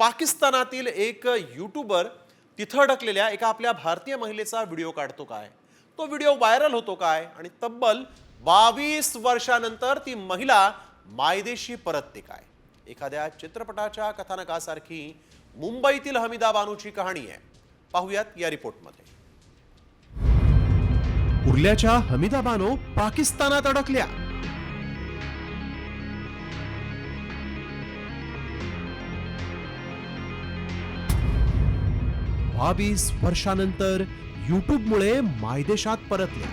पाकिस्तानातील एक यूट्यूबर तिथं अडकलेल्या एका आपल्या भारतीय महिलेचा व्हिडिओ काढतो काय, तो व्हिडिओ व्हायरल होतो काय आणि तब्बल 22 वर्षानंतर ती महिला मायदेशी परतते काय। एखाद्या चित्रपटाच्या कथानकासारखी मुंबईतील हमीदा बानूची कहाणी आहे। पाहूयात या रिपोर्टमध्ये। कुर्ल्याच्या हमीदा बानो पाकिस्तानात अडकल्या। 22 वर्षानंतर यूट्यूबमुळे मायदेशात परतल्या।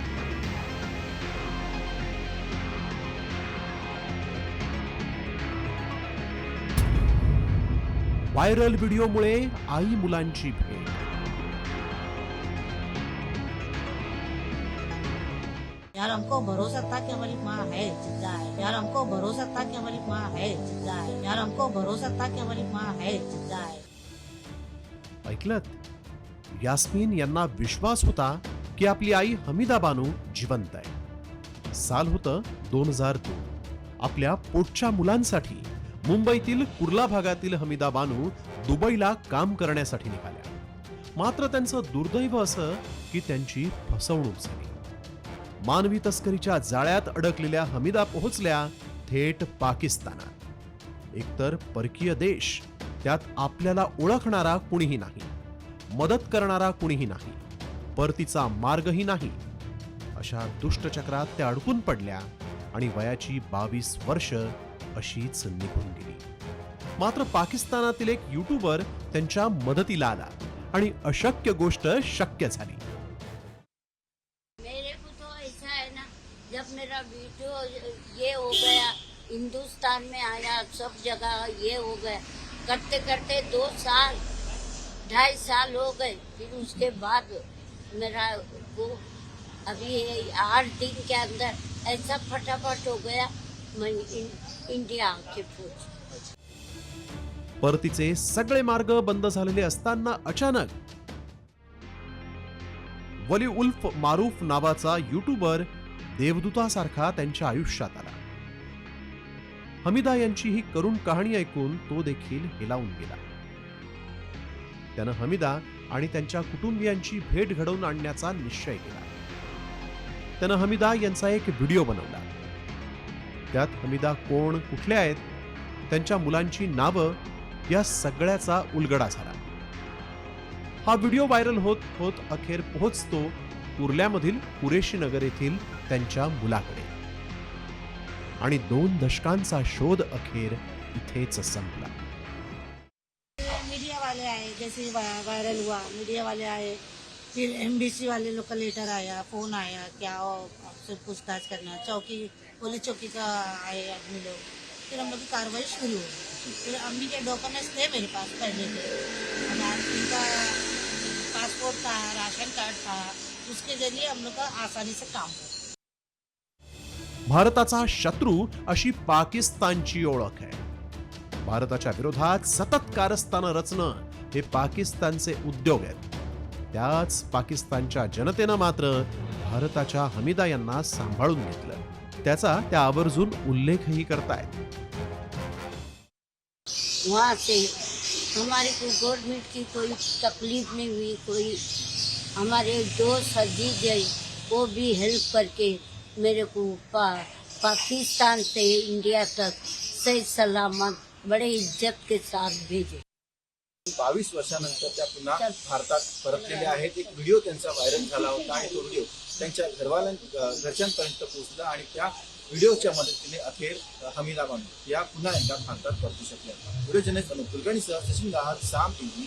व्हायरल व्हिडिओमुळे आई मुलांची भेट। यार हमको भरोसा था कि हमारी माँ है, जिंदा है। यार हमको भरोसा था कि हमारी माँ है, जिंदा है। यार हमको भरोसा था कि हमारी माँ है, जिंदा है। ऐकलत? यास्मीन यांना विश्वास होता की आपली आई हमीदा बानू जिवंत आहे। साल होतं 2002। आपल्या पोटच्या मुलांसाठी मुंबईतील कुर्ला भागातील हमीदा बानू दुबईला काम करण्यासाठी निघाल्या। मात्र त्यांचं दुर्दैव असं की त्यांची फसवणूक झाली। मानवी तस्करीच्या जाळ्यात अडकलेल्या हमीदा पोहोचल्या थेट पाकिस्तानात। एकतर परकीय देश, त्यात आपल्याला ओळखणारा कुणीही नाही, मदत करणारा कुणीही नाही, परतीचा मार्गही नाही। अशा दुष्टचक्रात त्या अडकून पडल्या आणि वयाची 22 वर्ष अशीच निघून गेली। मात्र पाकिस्तानातील एक यूट्यूबर त्यांच्या मदतीला आला आणि अशक्य गोष्ट शक्य झाली। मेरे को तो ऐसा है ना, जब मेरा वीडियो ये हो गया, हिंदुस्तान में आया, सब जगह ये हो गया, करते करते 2 साल 2.5 साल हो गए। फिर उसके बाद मेरा वो अभी 8 दिन के अंदर ऐसा फटाफट हो गया, मैं इंडिया आके पहुंची। परतीचे सगळे मार्ग बंद झालेले असताना अचानक वली उल्फ मारूफ नावाचा यूट्यूबर देवदूतासारखा त्यांच्या आयुष्यात आला। हमीदा यांची ही करुण कहाणी ऐकून तो देखील हेलावून गेला। त्यानं हमीदा आणि त्यांच्या कुटुंबियांची भेट घडवून आणण्याचा निश्चय केला। त्यानं हमीदा यांचा एक व्हिडिओ बनवला। त्यात हमीदा कोण, कुठले आहेत, त्यांच्या मुलांची नावं या सगळ्याचा उलगडा झाला। हा व्हिडिओ व्हायरल होत होत अखेर पोहोचतो कुर्ल्यामधील कुरेशी नगर येथील त्यांच्या मुलाकडे आणि 2 दशकांचा शोध अखेर इथेच संपला। मीडिया वाले आए, जैसे वायरल हुआ, मीडिया वाले आए, फिर एमबीसी वाले लोग का लेटर आया, फोन आया, क्या आपसे पूछताछ करना, चौकी पुलिस चौकी का आए आदमी लोग। फिर हम लोग की कार्रवाई शुरू हुई। फिर अम्मी के डॉक्यूमेंट्स थे मेरे पास पहले के, उनका पासपोर्ट था, राशन कार्ड था, उसके जरिए हम लोग का आसानी से काम हुआ। भारताचा शत्रू अशी पाकिस्तानची ओळख आहे। भारताच्या विरोधात सतत कारस्थानं रचणं हे पाकिस्तानचे उद्योग आहेत। त्याच पाकिस्तानच्या जनतेनं मात्र भारताच्या हमीदा यांना सांभाळून घेतलं। त्याचा त्या आवर्जून उल्लेखही करतायत। वहाँ से हमारे को गवर्नमेंट की कोई तकलीफ नहीं हुई, कोई हमारे जो सजी गए वो भी हेल्प करके मेरे को पाकिस्तान से इंडिया तक सही सलामत बड़े इज्जत के साथ भेजे। 22 वर्षानंतर त्या पुन्हा भारतात परतलेल्या आहेत। एक व्हिडिओ त्यांचा व्हायरल झाला होता आणि तो व्हिडिओ त्यांच्या घरच्यांपर्यंत पोहोचला आणि त्या व्हिडिओच्या मदतीने अखेर हमीदा बानू या पुन्हा एकदा भारतात परतू शकल्या। व्हिडिओ जर्नलिस्ट अनुप कुलकर्णीसह सचिन गाहत, साम टीव्ही।